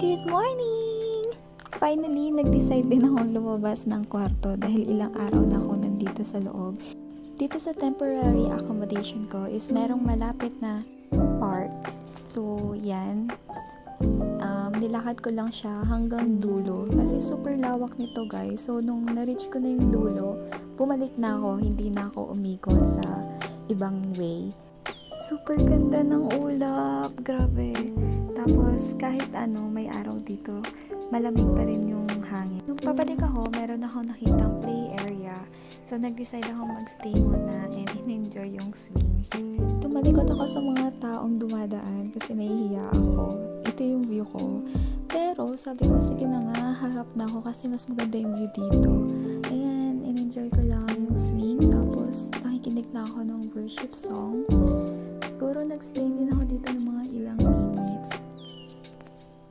Good morning! Finally, nag-decide din akong lumabas ng kwarto dahil ilang araw na ako nandito sa loob. Dito sa temporary accommodation ko is merong malapit na park. So, yan. Nilakad ko lang siya hanggang dulo kasi super lawak nito guys. So, nung na-reach ko na yung dulo, bumalik na ako, hindi na ako umikot sa ibang way. Super ganda ng ulap, grabe. Tapos kahit may araw dito, malamig pa rin yung hangin. Nung pabalik ako, meron ako nakitang play area. So nag-decide ako magstay muna and in-enjoy yung swing. Tumalikod ako sa mga taong dumadaan kasi nahihiya ako. Ito yung view ko. Pero sabi ko, sige na nga, harap na ako kasi mas maganda yung view dito. Ayan, in-enjoy ko lang yung swing. Tapos nakikinig na ako ng worship song. Siguro nag-stay din ako dito ng mga ilang minutes.